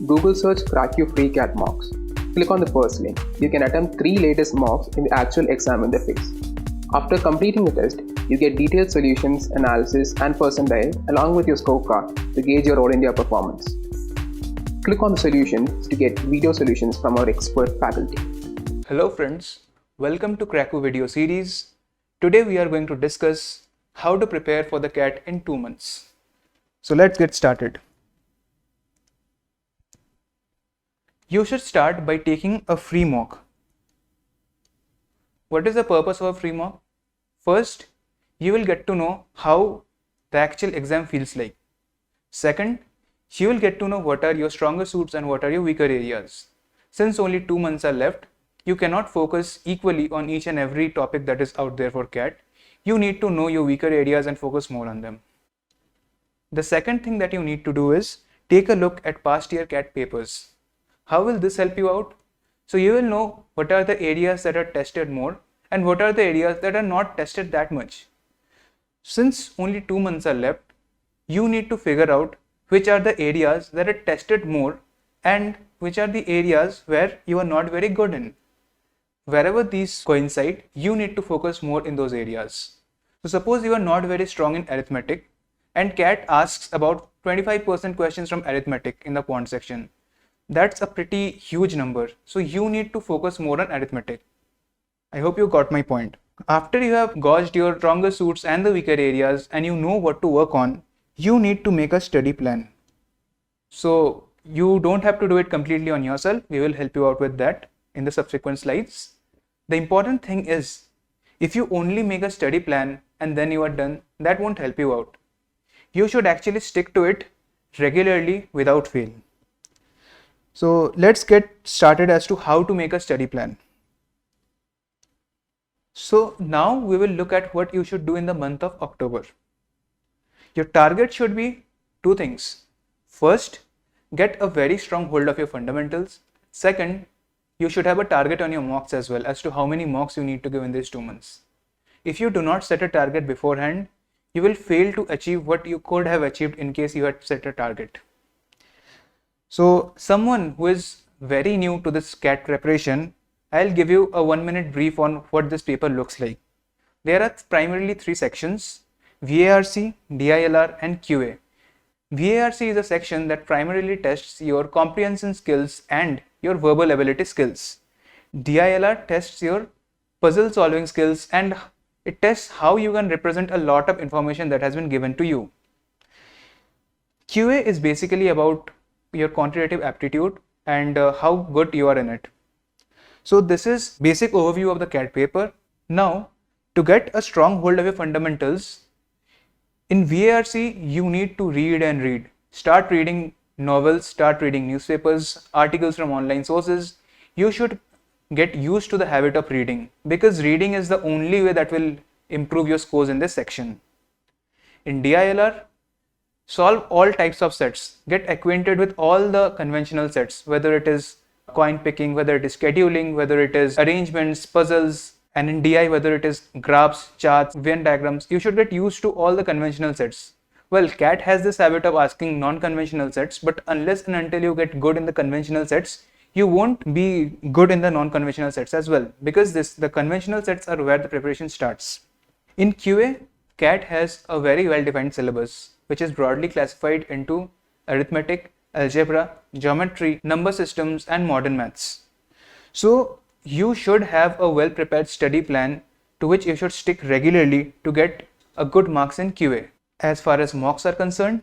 Google search CrackU free CAT mocks. Click on the first link. You can attempt 3 latest mocks in the actual exam interface. After completing the test, you get detailed solutions, analysis, and percentile along with your scorecard to gauge your All India performance. Click on the solutions to get video solutions from our expert faculty. Hello friends, welcome to CrackU video series. Today we are going to discuss how to prepare for the CAT in 2 months. So let's get started. You should start by taking a free mock. What is the purpose of a free mock? First, you will get to know how the actual exam feels like. Second, you will get to know what are your stronger suits and what are your weaker areas. Since only 2 months are left, you cannot focus equally on each and every topic that is out there for CAT. You need to know your weaker areas and focus more on them. The second thing that you need to do is take a look at past year CAT papers. How will this help you out? So you will know what are the areas that are tested more and what are the areas that are not tested that much. Since only 2 months are left, you need to figure out which are the areas that are tested more and which are the areas where you are not very good in. Wherever these coincide, you need to focus more in those areas. So suppose you are not very strong in arithmetic and CAT asks about 25% questions from arithmetic in the quant section. That's a pretty huge number. So you need to focus more on arithmetic. I hope you got my point. After you have gauged your stronger suits and the weaker areas and you know what to work on, you need to make a study plan. So you don't have to do it completely on yourself. We will help you out with that in the subsequent slides. The important thing is, if you only make a study plan and then you are done, that won't help you out. You should actually stick to it regularly without fail. So let's get started as to how to make a study plan. So now we will look at what you should do in the month of October. Your target should be 2 things. First, get a very strong hold of your fundamentals. Second, you should have a target on your mocks as well as to how many mocks you need to give in these 2 months. If you do not set a target beforehand, you will fail to achieve what you could have achieved in case you had set a target. So someone who is very new to this CAT preparation, I'll give you a 1-minute brief on what this paper looks like. There are primarily 3 sections: VARC, DILR and QA. VARC is a section that primarily tests your comprehension skills and your verbal ability skills. DILR tests your puzzle solving skills and it tests how you can represent a lot of information that has been given to you. QA is basically about your quantitative aptitude and how good you are in it. So this is basic overview of the CAT paper. Now, to get a strong hold of your fundamentals, in VARC you need to read and read. Start reading novels, start reading newspapers, articles from online sources. You should get used to the habit of reading because reading is the only way that will improve your scores in this section. In DILR, solve all types of sets. Get acquainted with all the conventional sets, whether it is coin picking, whether it is scheduling, whether it is arrangements, puzzles, and in DI, whether it is graphs, charts, Venn diagrams. You should get used to all the conventional sets. Well, CAT has this habit of asking non-conventional sets, but unless and until you get good in the conventional sets, you won't be good in the non-conventional sets as well, because the conventional sets are where the preparation starts. In QA, CAT has a very well-defined syllabus, which is broadly classified into arithmetic, algebra, geometry, number systems, and modern maths. So you should have a well-prepared study plan to which you should stick regularly to get a good marks in QA. As far as mocks are concerned,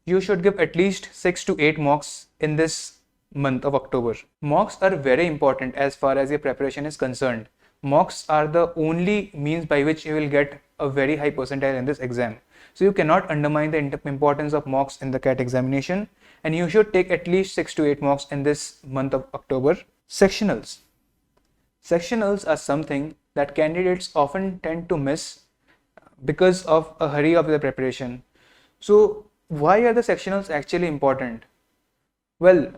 you should give at least 6 to 8 mocks in this month of October. Mocks are very important as far as your preparation is concerned. Mocks are the only means by which you will get a very high percentile in this exam. So you cannot undermine the importance of mocks in the CAT examination, and you should take at least 6 to 8 mocks in this month of October. Sectionals. Sectionals are something that candidates often tend to miss because of a hurry of their preparation. So why are the sectionals actually important? Well,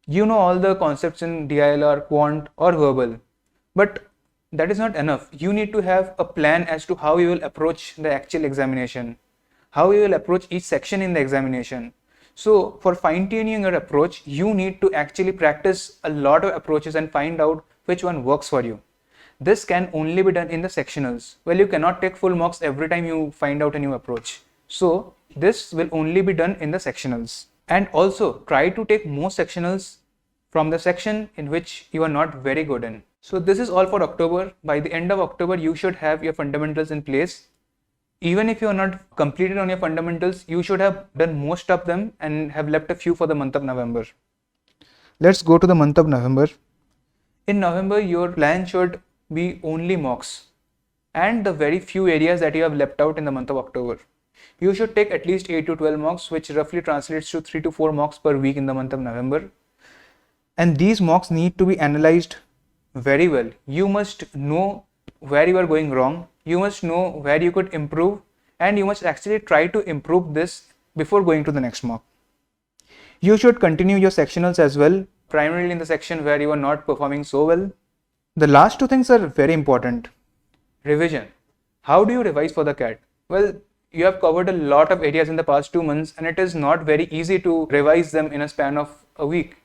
you know all the concepts in DILR, quant or verbal, but that is not enough. You need to have a plan as to how you will approach the actual examination, how you will approach each section in the examination. So for fine-tuning your approach, you need to actually practice a lot of approaches and find out which one works for you. This can only be done in the sectionals. Well, you cannot take full mocks every time you find out a new approach. So this will only be done in the sectionals. And also try to take more sectionals from the section in which you are not very good in. So this is all for October. By the end of October, you should have your fundamentals in place. Even if you are not completed on your fundamentals, you should have done most of them and have left a few for the month of November. Let's go to the month of November. In November, your plan should be only mocks and the very few areas that you have left out in the month of October. You should take at least 8 to 12 mocks, which roughly translates to 3 to 4 mocks per week in the month of November. And these mocks need to be analyzed very well. You must know where you are going wrong. You must know where you could improve, and you must actually try to improve this before going to the next mock. You should continue your sectionals as well, primarily in the section where you are not performing so well. The last two things are very important. Revision. How do you revise for the CAT? Well, you have covered a lot of areas in the past 2 months, and it is not very easy to revise them in a span of a week.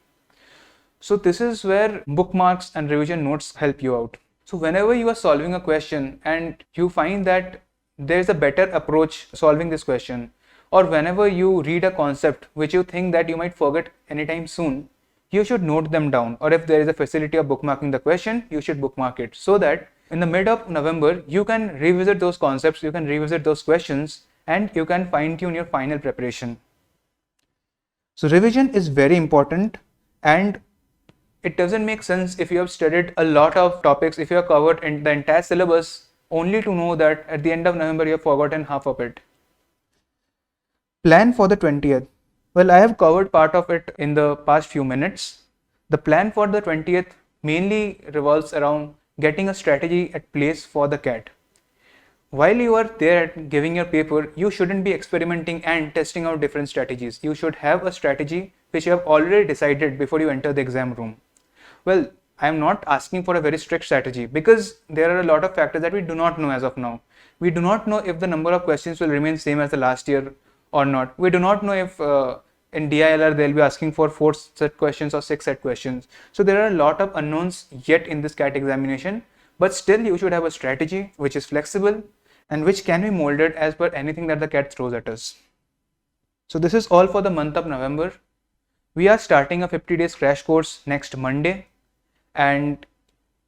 So this is where bookmarks and revision notes help you out. So whenever you are solving a question and you find that there is a better approach solving this question, or whenever you read a concept which you think that you might forget anytime soon, you should note them down, or if there is a facility of bookmarking the question, you should bookmark it, so that in the mid of November you can revisit those concepts, you can revisit those questions, and you can fine-tune your final preparation. So revision is very important, and it doesn't make sense if you have studied a lot of topics, if you have covered in the entire syllabus, only to know that at the end of November you have forgotten half of it. Plan for the 20th. Well, I have covered part of it in the past few minutes. The plan for the 20th mainly revolves around getting a strategy at place for the CAT. While you are there giving your paper, you shouldn't be experimenting and testing out different strategies. You should have a strategy which you have already decided before you enter the exam room. Well, I am not asking for a very strict strategy because there are a lot of factors that we do not know as of now. We do not know if the number of questions will remain same as the last year or not. We do not know if in DILR they'll be asking for 4 set questions or 6 set questions. So there are a lot of unknowns yet in this CAT examination, but still you should have a strategy which is flexible and which can be molded as per anything that the CAT throws at us. So this is all for the month of November. We are starting a 50 days crash course next Monday. And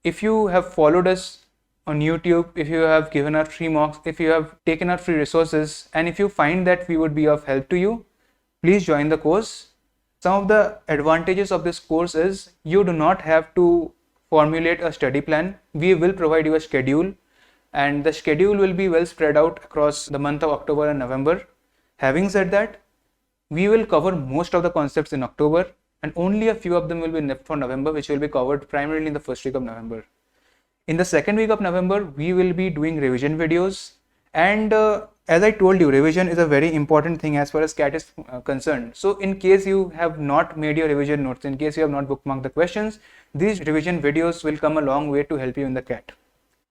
if you have followed us on YouTube, if you have given out free mocks, if you have taken out free resources, and if you find that we would be of help to you, please join the course. Some of the advantages of this course is you do not have to formulate a study plan. We will provide you a schedule, and the schedule will be well spread out across the month of October and November. Having said that, we will cover most of the concepts in October, and only a few of them will be left for November, which will be covered primarily in the first week of November. In the second week of November, we will be doing revision videos, and as I told you, revision is a very important thing as far as CAT is concerned. So in case you have not made your revision notes, in case you have not bookmarked the questions, these revision videos will come a long way to help you in the CAT.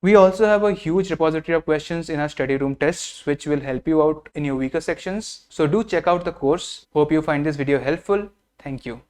We also have a huge repository of questions in our study room tests, which will help you out in your weaker sections. So do check out the course. Hope you find this video helpful. Thank you.